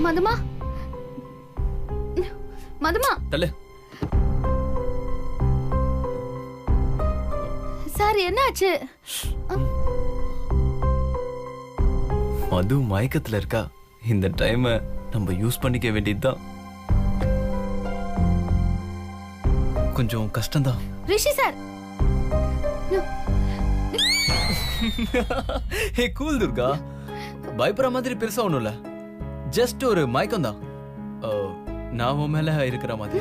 மதுமா மதுமா தள்ளு. சார் என்னாச்சு? மது மயக்கத்துல இருக்கா. இந்த டைம் நம்ம யூஸ் பண்ணிக்க வேண்டியதுதான். கொஞ்சம் கஷ்டம்தான். ரிஷி சார். ஹே கூல் துர்கா, பயப்படுற மாதிரி பெருசா ஒண்ணும் இல்ல. ஜஸ்ட் ஒரு மயக்கம் தான். நான் உன் மேல இருக்கிற மாதிரி.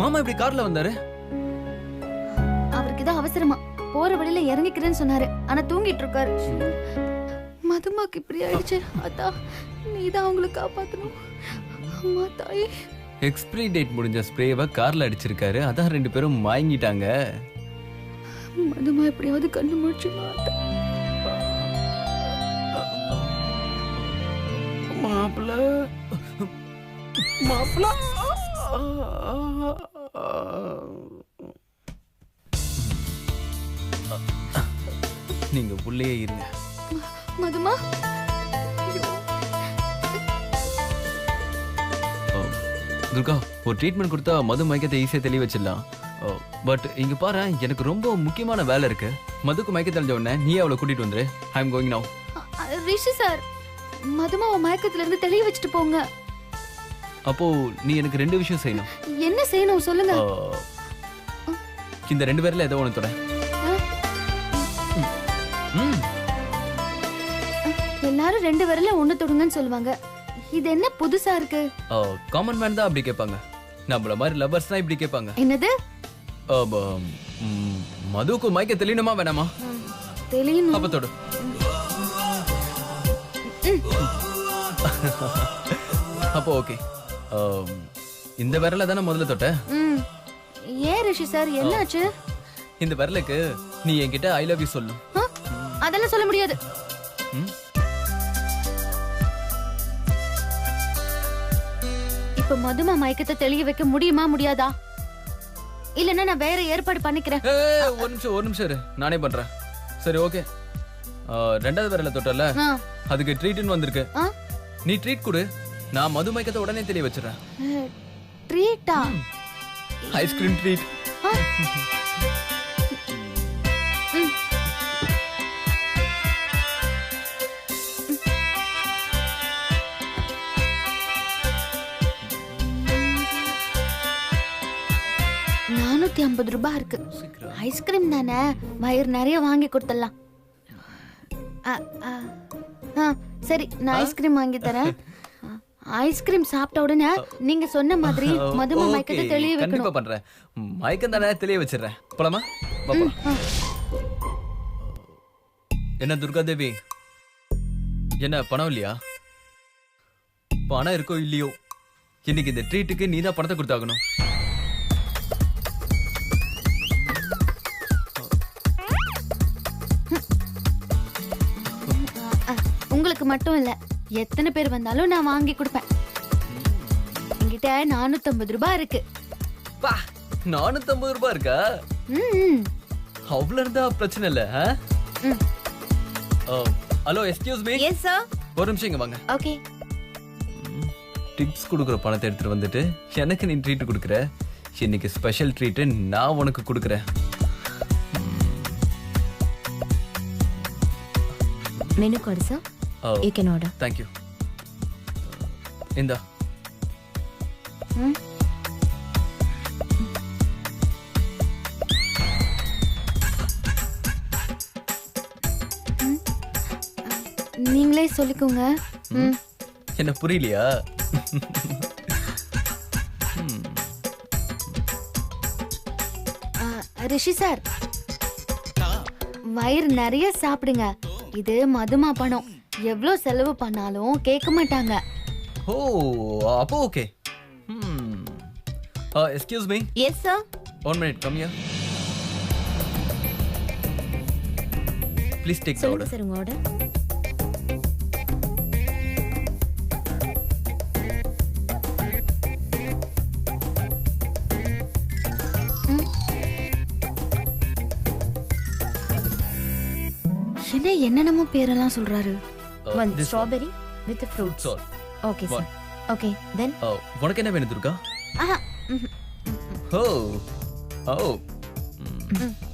மாமா இப்படி கார்ல வந்தாரு? அவருக்கு தான் அவசரமா போற வழியில இறங்கிக்கிறேன்னு சொன்னாரு. ஆனா தூங்கிட்டு இருக்காரு. மதுமாக்கு இப்படி ஆயிடுச்சு. அதான் நீதான் அவங்களை காப்பாத்தணும். அம்மா தாயே. எக்ஸ்பிரி டேட் முடிஞ்ச ஸ்ப்ரேவை கார்ல அடிச்சிருக்காரு. அதான் 2 பேரும் வாங்கிட்டாங்க. மதுமா எப்படியாவது கண்ணு முடிச்சுமா. மாப்பிள்ள மாப்பிள்ள நீங்க உள்ளே இருங்க. மதுமா துர்கா, ஒரு ட்ரீட்மெண்ட் கொடுத்தா மது மயக்கத்தை ஈஸியா தெளிய வச்சிடலாம். பட் இங்க பாரு, எனக்கு ரொம்ப முக்கியமான வேலை இருக்கு. மதுக்கு மயக்க தெளிஞ்ச உடனே நீ அவளை கூட்டிட்டு வந்துரு. ஐ எம் கோயிங் நவ. ரிஷி சார், மதுமாவை மயக்கத்துல இருந்து தெளிய வச்சுட்டு போங்க. அப்போ நீ எனக்கு 2 விஷயம் செய்யணும். என்ன செய்யணும் சொல்லுங்க. இந்த 2 பேர்ல ஏதோ ஒன்று தொட. எல்லாரும் 2 விரல ஒண்ணு தொடுங்கன்னு சொல்லுவாங்க. இது என்ன புதுசா இருக்கு? காமன் மேன் தான் அப்படி கேட்பாங்க. நம்மள மாதிரி லவர்ஸ் தான் இப்படி கேட்பாங்க. என்னது? மதுக்கு மயக்க தெளியணுமா வேணாமா? தெளியணும். அப்ப தொடு. அப்போ ஓகே. இந்த விரல தானே முதல்ல தொட்ட? ஏன் ரிஷி சார் என்னாச்சு? இந்த விரலுக்கு நீ என்கிட்ட ஐ லவ் யூ சொல்லு. அதெல்லாம் சொல்ல முடியாது. இப்ப மதுமா மயக்கத்தை தெளிய வைக்க முடியுமா முடியாதா? இல்லன்னா நான் வேற ஏற்பாடு பண்ணிக்கிறேன். ஒரு நிமிஷம் இரு, நானே பண்றேன். சரி ஓகே. 2வது விரல தொட்டல, அதுக்கு ட்ரீட்னு வந்திருக்கு. நீ ட்ரீட் கொடு, நான் மது மயக்கத்தை உடனே தெளிய வச்சிடறேன். ட்ரீட்டா? Ice cream treat. ₹450 இருக்கு. ஐஸ்கிரீம் தானே, வயிறு நிறைய வாங்கி கொடுத்துடலாம். சரி, நான் ஐஸ்கிரீம் வாங்கி தரேன். ஐஸ்கிரீம் சாப்பிட்ட உடனே நீங்க சொன்ன மாதிரி மதுமா மயக்கத்தை தெளிய வைக்கணும். கண்டிப்பா பண்றேன். மயக்கம் தானே, தெளிய வச்சிடுறேன். போலாமா? என்ன துர்கா தேவி, என்ன பணம் இல்லையா? பணம் இருக்கோ இல்லையோ, இன்னைக்கு இந்த ட்ரீட்டுக்கு நீ தான் பணத்தை கொடுத்தாகணும். உங்களுக்கு மட்டும் இல்ல, எத்தனை பேர் வந்தாலும் நான் வாங்கி கொடுப்பேன். என்கிட்ட ₹450 இருக்கு. 450 இருக்கா? அவ்வளவு இருந்தா பிரச்சனை இல்ல. Hello, excuse me. Yes sir. ஒரு நிமிஷம் இங்க வாங்க. ஓகே. டிப்ஸ் கொடுக்குற பணத்தை எடுத்துட்டு வந்துட்டு எனக்கு நீ ட்ரீட் கொடுக்குற. இன்னைக்கு ஸ்பெஷல் ட்ரீட் நான் உனக்கு கொடுக்குறேன். Menu card sir. You can order. Thank you. இந்தா. நீங்களே சொல்லிக்கோங்க. என்ன புரியலையா? ரிஷி சார், வயிறு நிறைய சாப்பிடுங்க. இது மதுமா பணம். எவ்வளவு செலவு பண்ணாலும் கேட்க மாட்டாங்க. ஓ, அப்போ okay. Excuse me. Yes sir. 1 minute, come here. Please take the order. Sir, உங்க ஆர்டர். என்ன என்னென்னமோ பேரெல்லாம் சொல்றாரு. One strawberry with fruits. Sure. Okay, sir. Okay, then உனக்கு என்ன வேணும் துர்கா? ஆஹா. ஓ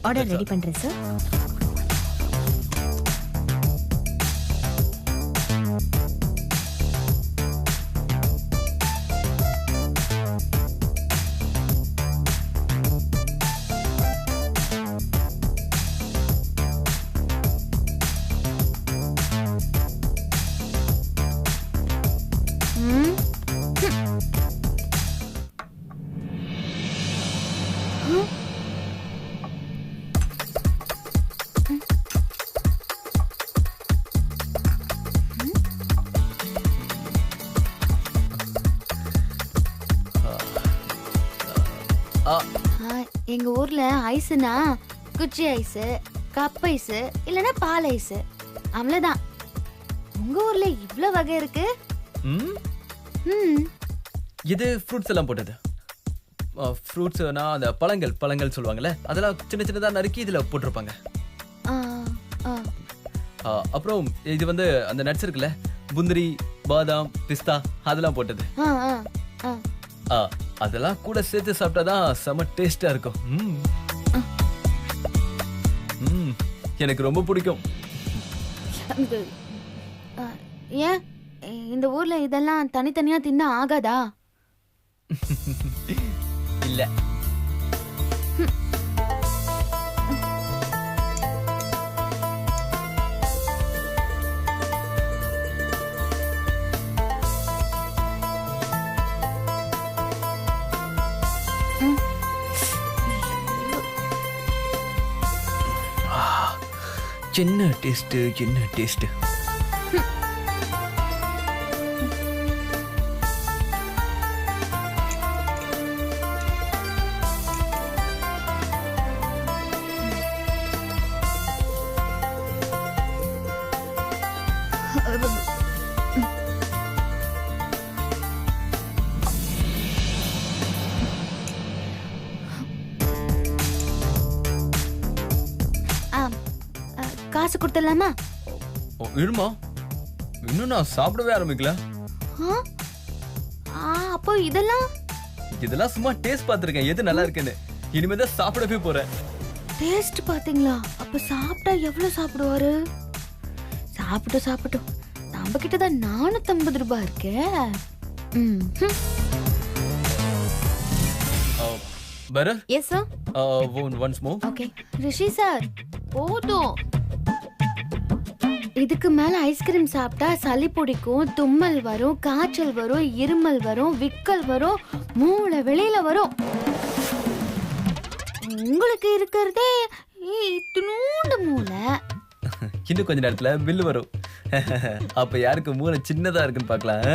ஆர்டர் ரெடி பண்றேன் சார். எங்க ஊர்ல ஐஸ்னா குச்சி ஐஸ், கப் ஐஸ், இல்லனா பால் ஐஸ், அவ்வளவுதான். உங்க ஊர்ல இவ்ளோ வகை இருக்கு. இது ஃப்ரூட்ஸ் எல்லாம் போட்டது. ஃப்ரூட்ஸ்னா அந்த பழங்கள் சொல்லுவாங்கல்ல, அதெல்லாம் சின்ன சின்னதா நறுக்கி இதுல போட்டிருப்பாங்க. அப்புறம் இது வந்து அந்த நட்ஸ் இருக்குல்ல, முந்திரி, பாதாம், பிஸ்தா, அதெல்லாம் போட்டது. அதெல்லாம் கூட சேர்த்து சாப்பிட்டாதான் செம டேஸ்டா இருக்கும். எனக்கு ரொம்ப பிடிக்கும். ஏன் இந்த ஊர்ல இதெல்லாம் தனித்தனியா தின்னா ஆகாதா? இல்ல. என்ன டேஸ்ட், என்ன டேஸ்ட். காசு கொடுத்துடலாமா? இருமா, இன்னும் நான் சாப்பிடவே ஆரம்பிக்கல. அப்போ இதெல்லாம் சும்மா டேஸ்ட் பார்த்திருக்கேன், எது நல்லா இருக்குன்னு. இனிமே தான் சாப்பிடவே போறேன். டேஸ்ட் பாத்தீங்களா? அப்ப சாப்பிட்டா எவ்வளவு சாப்பிடுவாரு? சாப்பிட்டோம். நம்ம கிட்ட தான் 450 ரூபாய் இருக்கே. Better? Yes, sir. Once more. Okay. ரிஷி சார், போதும். இதுக்கு மேல ஐஸ்கிரீம் சாப்பிட்டா சளி பிடிக்கும், தும்மல் வரும், காய்ச்சல் வரும், இருமல் வரும், விக்கல் வரும், மூளை வெளியில வரும். உங்களுக்கு இருக்கிறதே இத்துணூண்டு மூளை. இன்னும் கொஞ்ச நேரத்துல பில்லு வரும். அப்ப யாருக்கு மூளை சின்னதா இருக்குன்னு பார்க்கலாம்.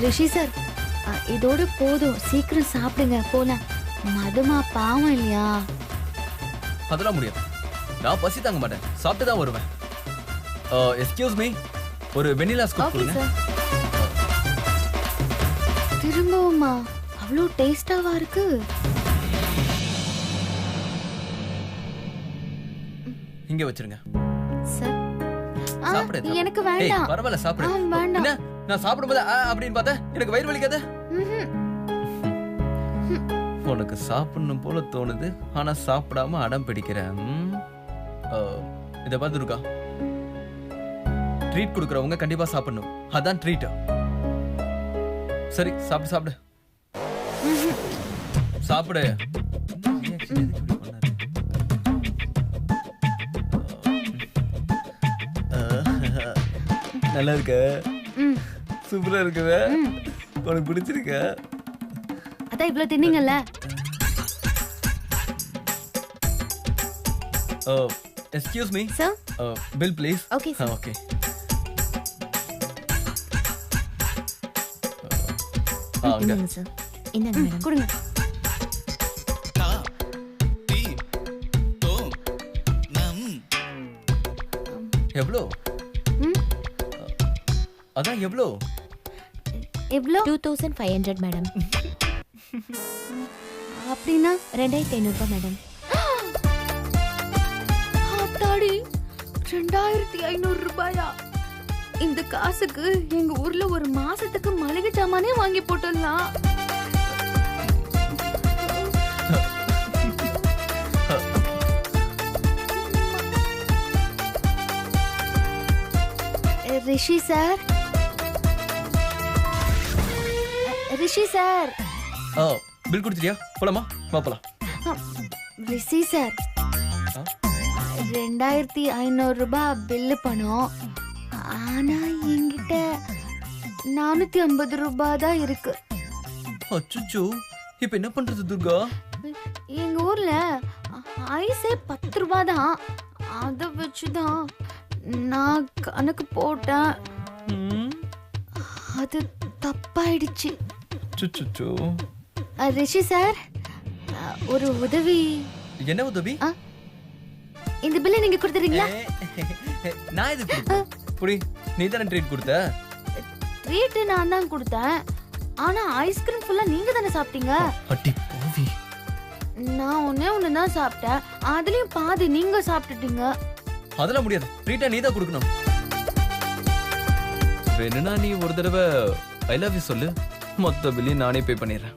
ரிஷி சார், இதோட போதும், சீக்கிரம் சாப்பிடுங்க, போலாம். மதுமா பாவம் இல்லையா? அதெல்லாம் முடியாது, நான் பசி தாங்க மாட்டேன், சாப்பிட்டு தான் வருவேன். எக்ஸ்கியூஸ் மீ, ஒரு வெனிலா ஸ்கூப் கொடுங்க. திரும்பவுமா? அவ்வளோ டேஸ்டாவா இருக்கு? இங்க வச்சிருங்க. சார், சாப்பிடு. எனக்கு வேண்டாம். பரவாயில்ல, சாப்பிடு. வேண்டாம். நான் சாப்பிடும்போது அப்படின்னு பார்த்தா எனக்கு வயிறு வலிக்காத. உனக்கு சாப்பிடணும் போல தோணுது, ஆனா சாப்பிடாம அடம் பிடிக்கிறேன். இத பார்த்து இருக்கா, ட்ரீட் கொடுக்கறவங்க கண்டிப்பா சாப்பிடணும், அதான் ட்ரீட். சரி, சாப்பிடு சாப்பிடு சாப்பிடு. நல்லா இருக்க, சூப்பரா இருக்குத, உனக்கு பிடிச்சிருக்க? அதான் இவ்வளவு தின்னீங்கல்ல. Excuse me sir, bill please. Okay sir. Okay. அங்க இந்தாங்க சார். இந்தாங்க மேடம். கொடுங்க. எவ்வளோ? ம், அதான் எவ்வளோ? எவ்வளோ? 2500 மேடம். அப்படின்னா 2500 ரூபாய் மேடம். ஆத்தாடி, 2500 ரூபாயா? இந்த காசுக்கு எங்க ஊர்ல ஒரு மாசத்துக்கு மளிகை சாமானே வாங்கி போட்டுடலாம். ரிஷி சார், ரிஷி சார், பில் கொடுத்துட்டியா? போலாமா? வா போலாம். ரிஷி சார், 2500 ரூபாய் பில்லு பணம். ஆனா என்கிட்ட 450 ரூபாய் தான் இருக்கு. அச்சோ, இப்ப என்ன பண்றது துர்கா? எங்க ஊர்ல ஐஸே 10 ரூபாய் தான். அதை வச்சுதான் நான் கணக்கு போட்டேன். ம், அது தப்பாயிடுச்சு. சுச்சுச்சோ. ரிஷி சார், ஒரு உதவி. என்ன உதவி? இந்த பில்லை நீங்க கொடுத்துறீங்களா? நான் இது புடி, நீ தானே ட்ரீட் கொடுத்த. ட்ரீட் நான் தான் கொடுத்தேன். ஆனா ஐஸ்கிரீம் ஃபுல்லா நீங்க தானே சாப்பிட்டீங்க. அடி போவி. நான் ஒண்ணு தான் சாப்பிட்டேன். அதுலயும் பாதி நீங்க சாப்பிட்டுட்டீங்க. அதெல்லாம் முடியாது. ட்ரீட்டா நீ தான் கொடுக்கணும். வேணும்னா நீ ஒரு தடவை ஐ லவ் யூ சொல்லு. மொத்த பில்லையும் நானே பே பண்ணிடுறேன்.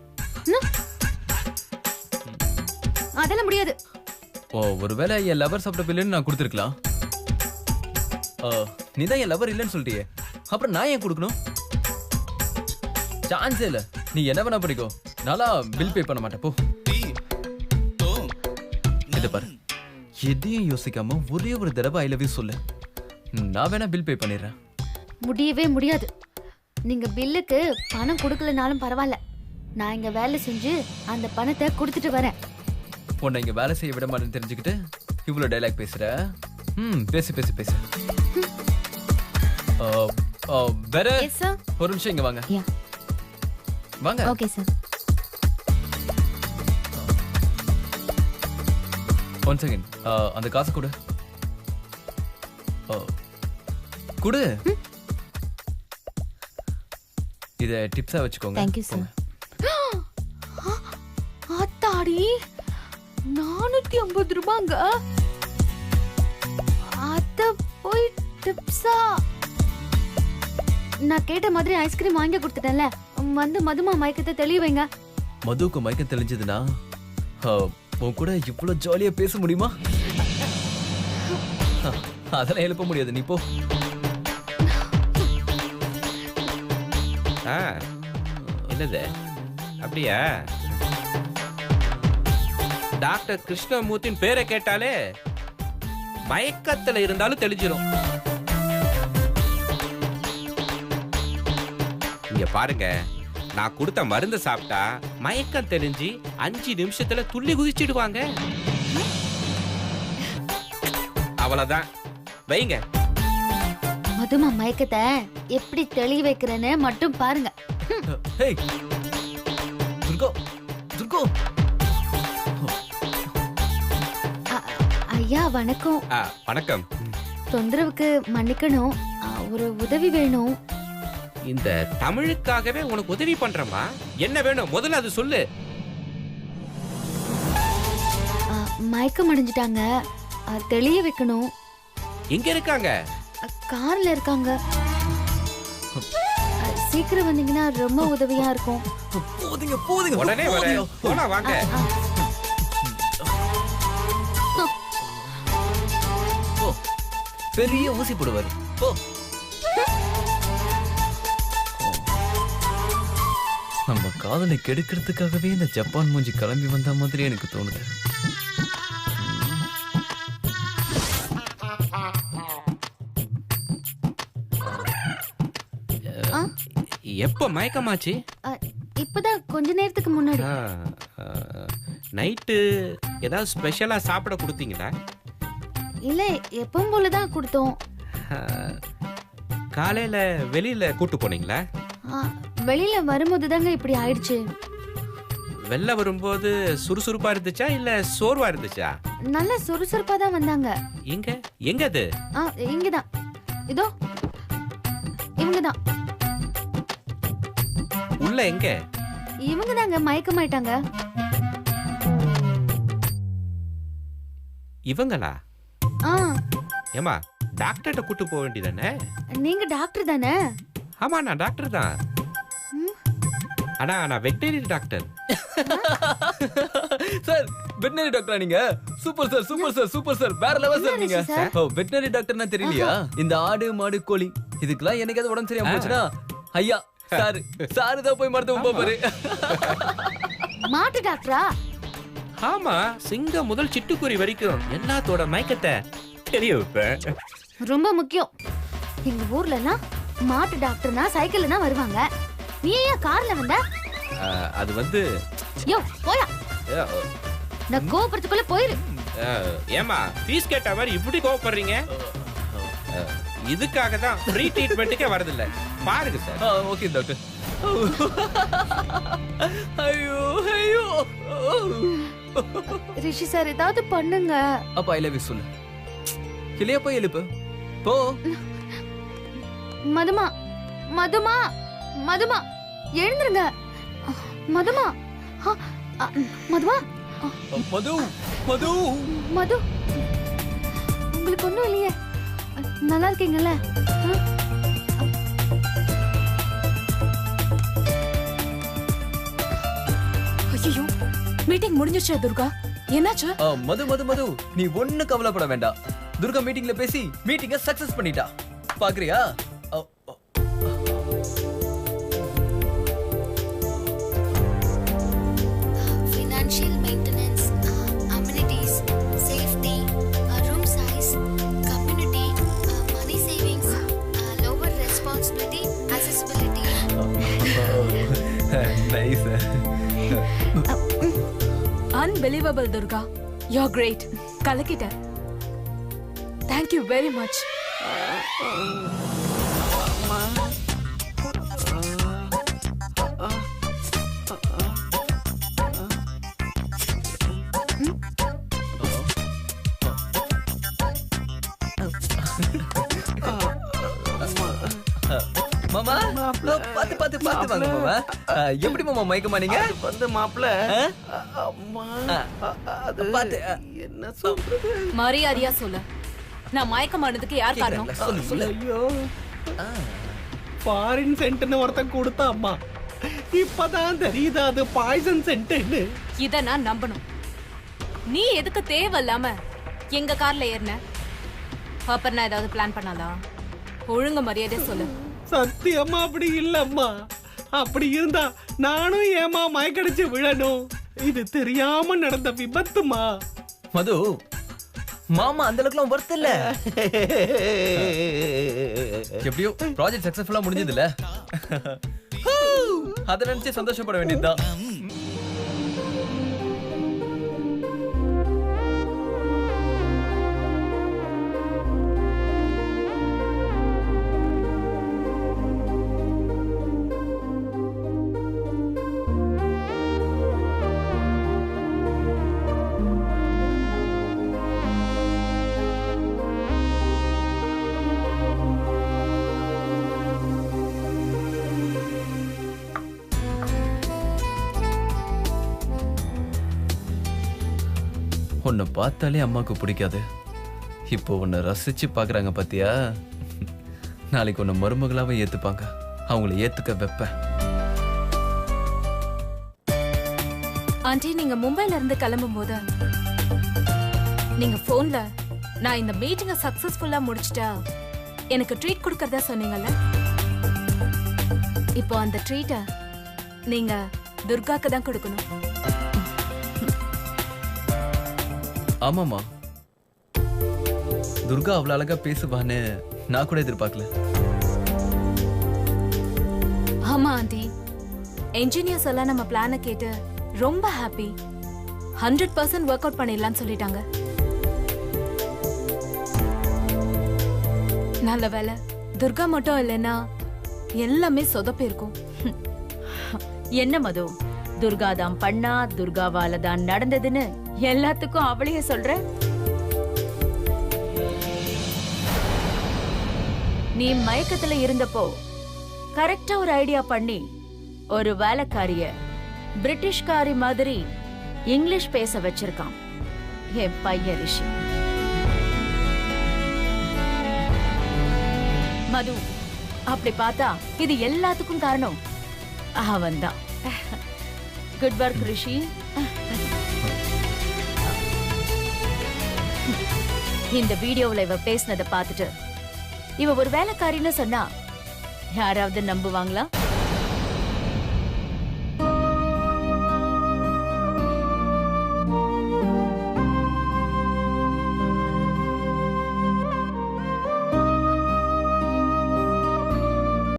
அதெல்லாம் முடியாது. ஓ, ஒருவேளை என் லவர் சாப்பிட்ட பில்லுன்னு நான் கொடுத்துருக்கலாம். நீ தான் என் லவர் இல்லைன்னு சொல்லிட்டியே, அப்புறம் நான் ஏன் கொடுக்கணும்? சான்ஸே இல்ல. நீ என்ன வேணா படிக்கோ, நாளா பில் பே பண்ண மாட்டேன். போ. இதை பாரு, எதையும் யோசிக்காம ஒரே ஒரு தடவை ஐ லவ் யூ சொல்லு. நான் வேணா பில் பே பண்ணிடுறேன். முடியவே முடியாது. நீங்க பில்லுக்கு பணம் கொடுக்கலனாலும் பரவாயில்ல. நான் இங்க வேலை செஞ்சு அந்த பணத்தை கொடுத்துட்டு வரேன். உன்னை இங்க வேலை செய்ய விட மாட்டேன்னு தெரிஞ்சுக்கிட்டு இவ்வளவு டைலாக் பேசுற. பேசு பேசு பேசு. வேற Yes, sir. ஒரு நிமிஷம் இங்க வாங்க. யா. வாங்க. Okay sir. One second. அந்த காசு கொடு. கொடு. இத டிப்ஸா வச்சுக்கோங்க. Thank you, sir. ஆத்தாடி, 450 ரூபாங்க. அத போய் டிப்ஸா? நான் கேட்ட மாதிரி ஐஸ்கிரீம் வாங்கி கொடுத்துட்டேன்ல. வந்து மதுமா மயக்கத்தை தெளிய வைங்க. மதுவுக்கு மயக்கம் தெளிஞ்சதுன்னா உன் கூட இவ்வளவு ஜாலியா பேச முடியுமா? அதெல்லாம் எழுப்ப முடியாது. நீ போ. என்னது அப்படியா? டாக்டர் கிருஷ்ணமூர்த்தின் பேரை கேட்டாலே மயக்கத்துல இருந்தாலும் தெளிஞ்சிடும். இங்க பாருங்க, நான் கொடுத்த மருந்து சாப்பிட்டா மயக்கம் தெளிஞ்சு 5 நிமிஷத்துல துள்ளி குதிச்சிடுவாங்க. அவ்வளவுதான், வைங்க. மதுமா மயக்கத்தை எப்படி தெளிய வைக்கிறேன்னு மட்டும் பாருங்க. ஹேய் துர்கா, துர்கா. ஐயா வணக்கம். வணக்கம். தொந்தரவுக்கு மன்னிக்கணும். ஒரு உதவி வேணும். இந்த தமிழுக்காகவே உனக்கு உதவி பண்றமா? என்ன வேணும் முதல்ல அது சொல்லு. மயக்கம் அடைஞ்சிட்டாங்க. தெளிய வைக்கணும். எங்க இருக்காங்க? கார்ல இருக்காங்க. சீக்கிரம் வந்தீங்கன்னா ரொம்ப உதவியா இருக்கும். போதுங்க போதுங்க. உடனே வரேன். போலாம் வாங்க. பெரிய ஊசி போடுவாரு. போ. நம்ம காதலை கெடுக்கிறதுக்காகவே இந்த ஜப்பான் மூஞ்சி கிளம்பி வந்த மாதிரி எனக்கு தோணுது. எப்ப மயக்கமாச்சு? இப்பதான் கொஞ்ச நேரத்துக்கு முன்னாடி. நைட்டு ஏதாவது ஸ்பெஷலா சாப்பிட கொடுத்தீங்களா? இல்ல, எப்பவும் போலதான் கொடுத்தோம். காலையில வெளியில கூட்டு போனீங்களா? வெளியில வரும்போது தாங்க இப்படி ஆயிடுச்சு. வெளில வரும்போது சுறுசுறுப்பா இருந்துச்சா இல்ல சோர்வா இருந்துச்சா? நல்ல சுறுசுறுப்பா தான் வந்தாங்க. எங்க எங்க அது? இங்கதான், இதோ இவங்கதான். உள்ள எங்க? இவங்க தாங்க மயக்கமாயிட்டாங்க. இவங்களா? ஆ, ஏமா டாக்டர்கிட்ட கூட்டு போக வேண்டியதானே? நீங்க டாக்டர் தானே? ஆமா நான் டாக்டர் தான். ஆனா நான் வெட்டரி டாக்டர். சார் வெட்டனரி டாக்டரா நீங்க? Super sir, super sir, super sir, வேற லெவல் சார் நீங்க. ஓ வெட்டனரி டாக்டர்னா தெரியலையா? இந்த ஆடு மாடு கோழி இதுக்கெல்லாம் என்னைக்காவது உடம்பு சரியாம போச்சுனா ஐயா சாரு தான் போய் மருத்துவம் பாப்பாரு. மாட்டு டாக்டரா? ஆமா, சிங்கம் முதல் சிட்டுக்குருவி வரைக்கும் எல்லாத்தோட மயக்கத்தை தெரிய வைப்பேன். ரொம்ப முக்கியம். எங்க ஊர்ல எல்லாம் மாட்டு டாக்டர்னா சைக்கிள்ல தான் வருவாங்க. நீ ஏன் கார்ல வந்த? அது வந்து யோ போயா, நான் கோபுரத்துக்குள்ள போயிரு. ஏமா ஃபீஸ் கேட்ட மாதிரி இப்படி கோவப்படுறீங்க? இதுக்காக தான் ஃப்ரீ ட்ரீட்மெண்ட்டுக்கே வரதில்ல. பாருங்க சார். Okay doctor. ஐயோ ஐயோ. ரிஷி சார் ஏதாவது பண்ணுங்க. அப்பா ஐ லவ் யூ சொல்லு. கிளியா போய் எழுப்பு போ. மதுமா, மதுமா, மதுமா எழுந்துருங்க. மதுமா, மதுமா, மது மது மது உங்களுக்கு ஒண்ணும் இல்லையே? நல்லா இருக்கீங்கல்ல? ஐயோ, மீட்டிங் முடிஞ்சிருச்சா துர்கா? என்னாச்சு? மது மது மது நீ ஒண்ணு கவலைப்பட வேண்டாம். துர்கா மீட்டிங்ல பேசி மீட்டிங்க சக்சஸ் பண்ணிட்டா. பாக்குறியா? Financial maintenance, amenities, safety, room size, community, money savings, lower responsibility, accessibility. Nice. Unbelievable Durga. You're great. கலக்கிட்ட. Thank you very much. மாமா பாத்து பாத்து பாத்து வாங்க மாமா. எப்படி மாமா மயக்கமா நீங்க? வந்து மாப்ள அம்மா அது பாத்து என்ன சொல்றது? மரியாதையா சொல்லு. நான் மயக்கமானதுக்கு யார் காரணம்? சொல்லு சொல்லு. ஐயோ ஃபாரின் சென்ட்னு ஒருத்தன் கொடுத்தா அம்மா. இப்பதான் தெரியுது அது பாய்சன் சென்ட்னு. இத நான் நம்பணும். நீ எதுக்கு தேவையில்லாம எங்க கார்ல ஏறின? அப்புறம் நான் ஏதாவது பிளான் பண்ணாலா? ஒழுங்கு மரியாதையா சொல்லு. சத்தியமா அப்படி இல்லம்மா. அப்படி இருந்தா நானும் ஏமா மயக்கடிச்சு விழணும். இது தெரியாம நடந்த விபத்துமா. மது மாமா அந்த அளவுக்குலாம் வர்த் இல்ல. எப்படியோ ப்ராஜெக்ட் சக்சஸ்ஃபுல்லா முடிஞ்சதுல. அத நினைச்சு சந்தோஷப்பட வேண்டியதுதான். உன்னை பார்த்தாலே அம்மாவுக்கு பிடிக்காது. இப்போ உன்னை ரசிச்சு பாக்குறாங்க பாத்தியா? நாளைக்கு உன்னை மருமகளாவே ஏத்துப்பாங்க. அவங்கள ஏத்துக்க வைப்பேன். ஆண்டி, நீங்க மும்பைல இருந்து கிளம்பும் போது நீங்க போன்ல நான் இந்த மீட்டிங்க சக்சஸ்ஃபுல்லா முடிச்சிட்டா எனக்கு ட்ரீட் கொடுக்கறதா சொன்னீங்கல்ல. இப்போ அந்த ட்ரீட்டை நீங்க துர்காக்கு தான் கொடுக்கணும். ஆமாமா, துர்கா அவ்வளவு அழகா பேசுவான்னு நான் கூட எதிர்பார்க்கல. ஆமா ஆண்டி, என்ஜினியர்ஸ் எல்லாம் நம்ம பிளானை கேட்டு ரொம்ப ஹாப்பி. 100% ஒர்க் அவுட் பண்ணிடலாம்னு சொல்லிட்டாங்க. நல்ல வேலை, துர்கா மட்டும் இல்லைன்னா எல்லாமே சொதப்பி இருக்கும். என்ன மது, துர்கா தான் பண்ணா, துர்காவால தான் நடந்ததுன்னு எல்லாத்துக்கும் அவளையே சொல்ற? நீ மயக்கத்துல இருந்தப்போ கரெக்டா ஒரு ஐடியா பண்ணி ஒரு வேலைக்காரிய பிரிட்டிஷ்காரி மாதிரி இங்கிலீஷ் பேச வச்சிருக்கான் என் பையன் ரிஷி. மது, அப்படி பார்த்தா இது எல்லாத்துக்கும் காரணம் அவன்தான். குட் ஒர்க் ரிஷி. இந்த வீடியோவுல இவ பேசினதை பார்த்துட்டு இவ ஒரு வேலைக்காரின்னு சொன்னா யாராவது நம்புவாங்களா?